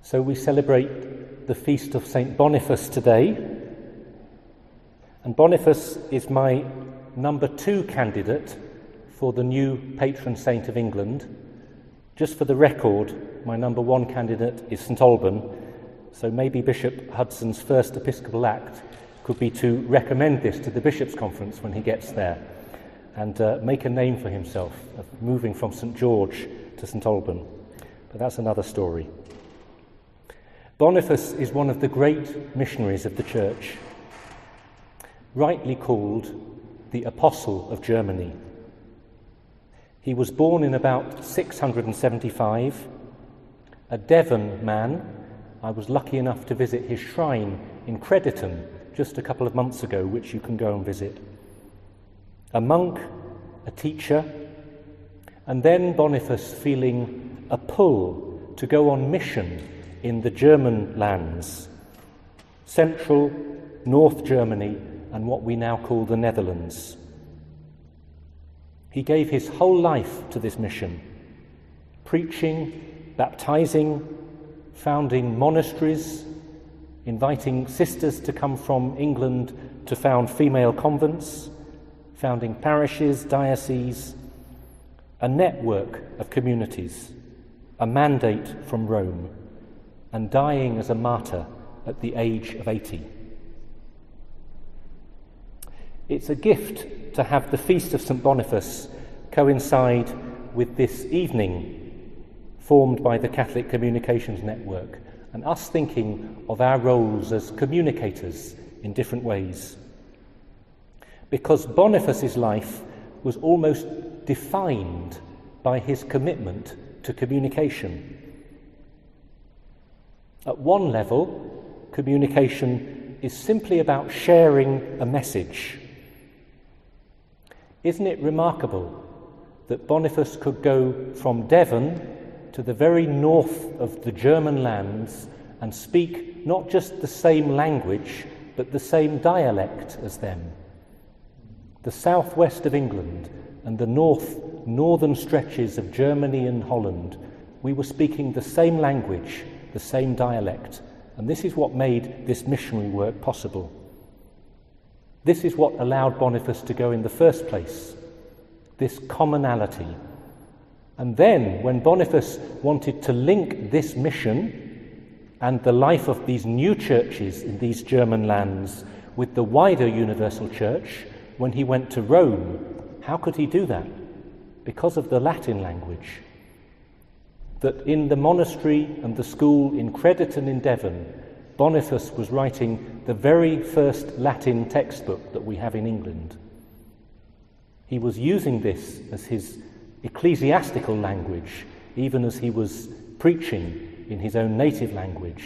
So we celebrate the feast of St. Boniface today, and Boniface is my number 2 candidate for the new patron saint of England. Just for the record, my number 1 candidate is St Alban, so maybe Bishop Hudson's first episcopal act could be to recommend this to the Bishops' Conference when he gets there, and make a name for himself of moving from St George to St Alban. But that's another story. Boniface is one of the great missionaries of the Church, rightly called the Apostle of Germany. He was born in about 675, a Devon man. I was lucky enough to visit his shrine in Crediton just a couple of months ago, which you can go and visit. A monk, a teacher, and then Boniface feeling a pull to go on mission in the German lands, central, North Germany, and what we now call the Netherlands. He gave his whole life to this mission, preaching, baptizing, founding monasteries, inviting sisters to come from England to found female convents, founding parishes, dioceses, a network of communities, a mandate from Rome, and dying as a martyr at the age of 80. It's a gift to have the Feast of St Boniface coincide with this evening formed by the Catholic Communications Network, and us thinking of our roles as communicators in different ways. Because Boniface's life was almost defined by his commitment to communication. At one level, communication is simply about sharing a message. Isn't it remarkable that Boniface could go from Devon to the very north of the German lands and speak not just the same language, but the same dialect as them? The southwest of England and the northern stretches of Germany and Holland, we were speaking the same language, the same dialect, and this is what made this missionary work possible. This is what allowed Boniface to go in the first place, this commonality. And then, when Boniface wanted to link this mission and the life of these new churches in these German lands with the wider universal church, when he went to Rome, how could he do that? Because of the Latin language. That in the monastery and the school in Crediton in Devon, Boniface was writing the very first Latin textbook that we have in England. He was using this as his ecclesiastical language, even as he was preaching in his own native language,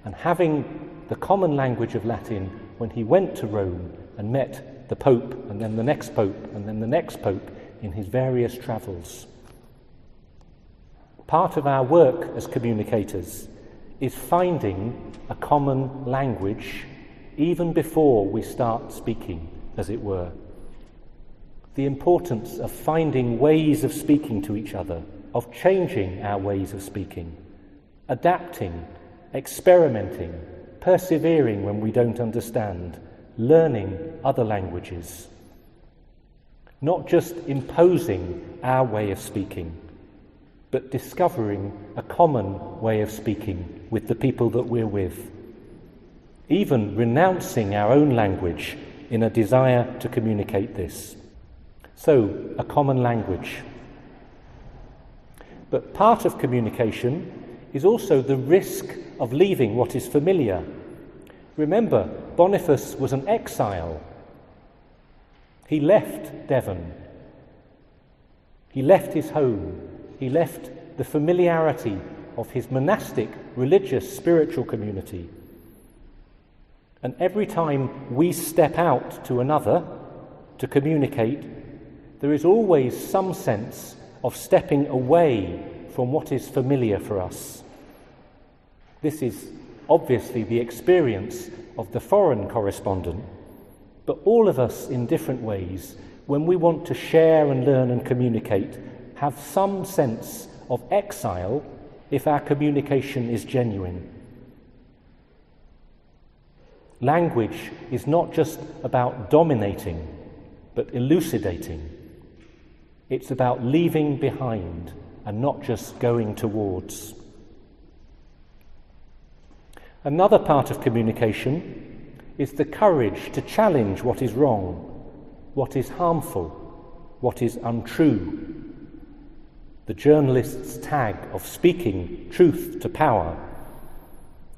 and having the common language of Latin when he went to Rome and met the Pope, and then the next Pope, and then the next Pope in his various travels. Part of our work as communicators is finding a common language even before we start speaking, as it were. The importance of finding ways of speaking to each other, of changing our ways of speaking, adapting, experimenting, persevering when we don't understand, learning other languages. Not just imposing our way of speaking, but discovering a common way of speaking with the people that we're with. Even renouncing our own language in a desire to communicate this. So, a common language. But part of communication is also the risk of leaving what is familiar. Remember, Boniface was an exile. He left Devon. He left his home. He left the familiarity of his monastic, religious, spiritual community. And every time we step out to another to communicate, there is always some sense of stepping away from what is familiar for us. This is obviously the experience of the foreign correspondent, but all of us in different ways, when we want to share and learn and communicate, have some sense of exile if our communication is genuine. Language is not just about dominating, but elucidating. It's about leaving behind and not just going towards. Another part of communication is the courage to challenge what is wrong, what is harmful, what is untrue. The journalist's tag of speaking truth to power.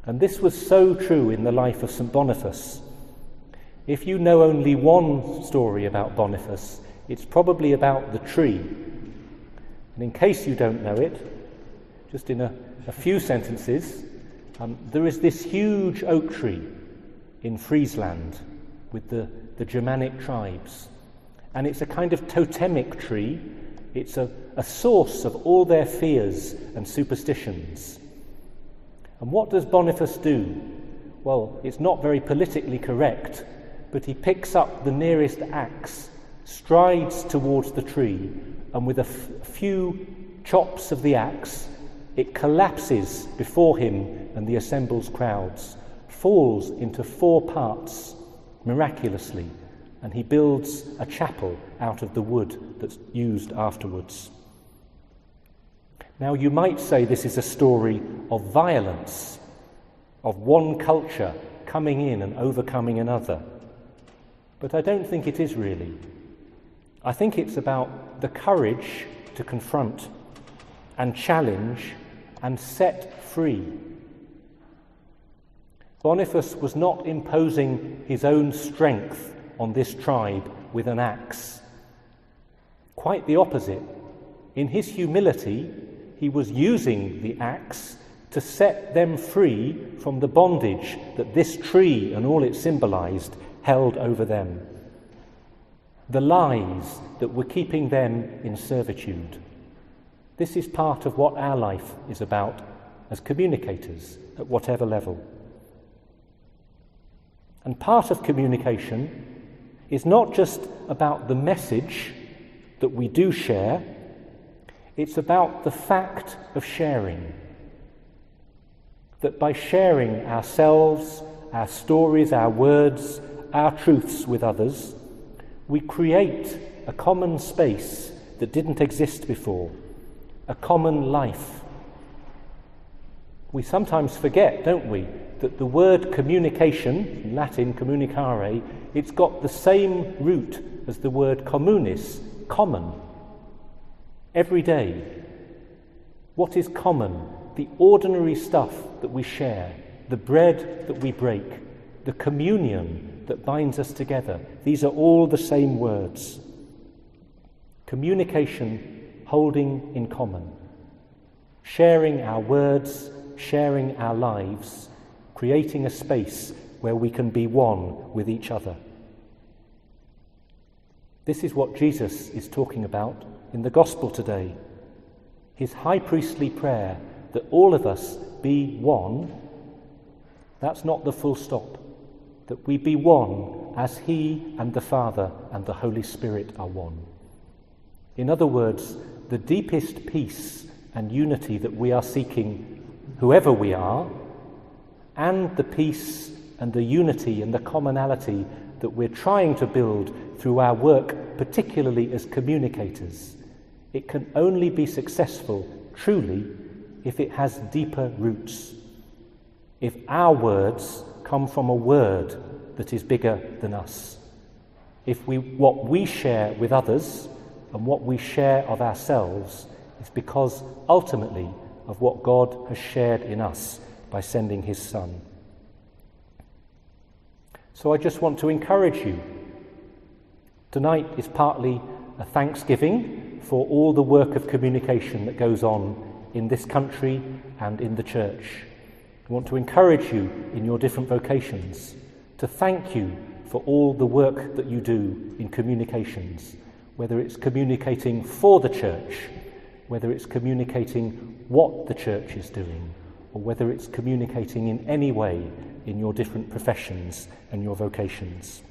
And this was so true in the life of St. Boniface. If you know only one story about Boniface, it's probably about the tree. And in case you don't know it, just in a few sentences, there is this huge oak tree in Friesland with the Germanic tribes. And it's a kind of totemic tree. It's a source of all their fears and superstitions. And what does Boniface do? Well, it's not very politically correct, but he picks up the nearest axe, strides towards the tree, and with a few chops of the axe, it collapses before him and the assembled crowds, falls into 4 parts miraculously, and he builds a chapel out of the wood that's used afterwards. Now, you might say this is a story of violence, of one culture coming in and overcoming another. But I don't think it is really. I think it's about the courage to confront and challenge and set free. Boniface was not imposing his own strength on this tribe with an axe. Quite the opposite. In his humility, he was using the axe to set them free from the bondage that this tree and all it symbolized held over them. The lies that were keeping them in servitude. This is part of what our life is about as communicators at whatever level. And part of communication is not just about the message that we do share, it's about the fact of sharing. That by sharing ourselves, our stories, our words, our truths with others, we create a common space that didn't exist before, a common life. We sometimes forget, don't we, that the word communication, in Latin communicare, it's got the same root as the word communis, common. Every day. What is common? The ordinary stuff that we share, the bread that we break, the communion that binds us together. These are all the same words. Communication, holding in common. Sharing our words, sharing our lives, creating a space where we can be one with each other. This is what Jesus is talking about in the Gospel today. His high priestly prayer that all of us be one, that's not the full stop. That we be one as He and the Father and the Holy Spirit are one. In other words, the deepest peace and unity that we are seeking, whoever we are, and the peace and the unity and the commonality that we're trying to build through our work, particularly as communicators, it can only be successful, truly, if it has deeper roots. If our words come from a word that is bigger than us. If what we share with others and what we share of ourselves is because ultimately of what God has shared in us by sending His Son. So I just want to encourage you. Tonight is partly a thanksgiving for all the work of communication that goes on in this country and in the church. I want to encourage you in your different vocations, to thank you for all the work that you do in communications, whether it's communicating for the church, whether it's communicating what the church is doing, or whether it's communicating in any way in your different professions and your vocations.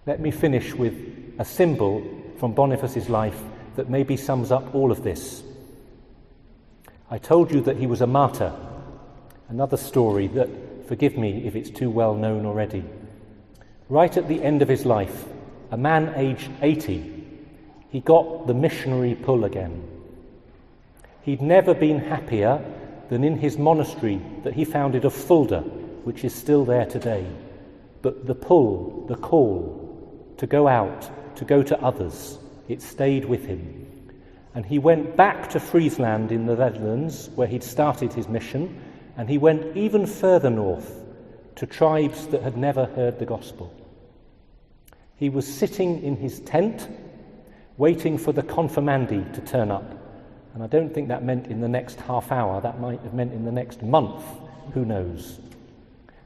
Let me finish with a symbol from Boniface's life that maybe sums up all of this. I told you that he was a martyr. Another story that, forgive me if it's too well known already. Right at the end of his life, a man aged 80, he got the missionary pull again. He'd never been happier than in his monastery that he founded of Fulda, which is still there today. But the pull, the call to go out, to go to others, it stayed with him. And he went back to Friesland in the Netherlands, where he'd started his mission, and he went even further north to tribes that had never heard the gospel. He was sitting in his tent, waiting for the confirmandi to turn up. And I don't think that meant in the next half hour, that might have meant in the next month, who knows.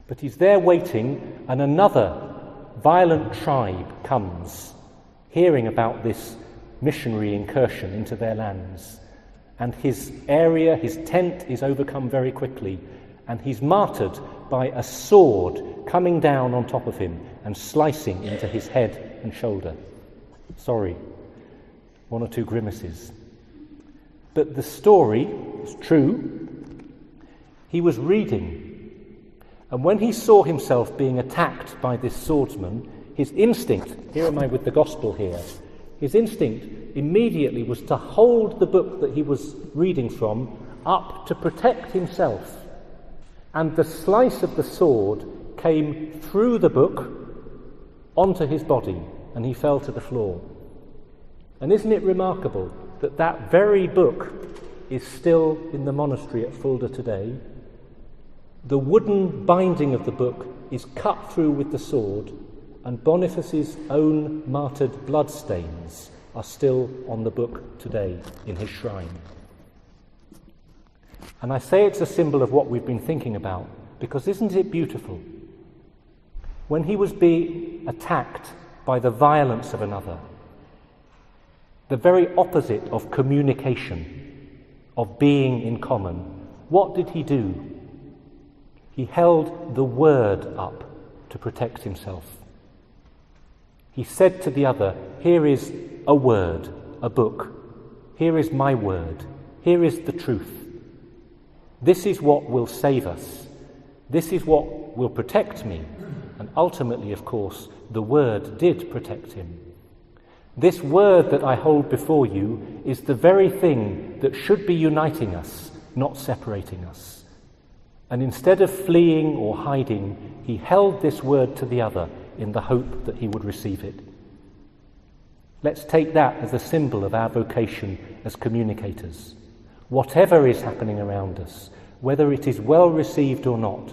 But he's there waiting, and another violent tribe comes, hearing about this missionary incursion into their lands. And his area, his tent, is overcome very quickly, and he's martyred by a sword coming down on top of him and slicing into his head and shoulder. Sorry, one or two grimaces. But the story is true. He was reading, and when he saw himself being attacked by this swordsman, his instinct, here am I with the gospel here, his instinct immediately was to hold the book that he was reading from up to protect himself. And the slice of the sword came through the book onto his body, and he fell to the floor. And isn't it remarkable that that very book is still in the monastery at Fulda today? The wooden binding of the book is cut through with the sword, and Boniface's own martyred bloodstains are still on the book today in his shrine. And I say it's a symbol of what we've been thinking about, because isn't it beautiful? When he was being attacked by the violence of another, the very opposite of communication, of being in common, what did he do? He held the word up to protect himself. He said to the other, here is a word, a book. Here is my word. Here is the truth. This is what will save us. This is what will protect me. And ultimately, of course, the word did protect him. This word that I hold before you is the very thing that should be uniting us, not separating us. And instead of fleeing or hiding, he held this word to the other in the hope that he would receive it. Let's take that as a symbol of our vocation as communicators. Whatever is happening around us, whether it is well received or not,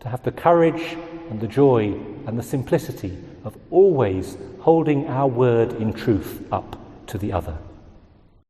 to have the courage and the joy and the simplicity of always holding our word in truth up to the other.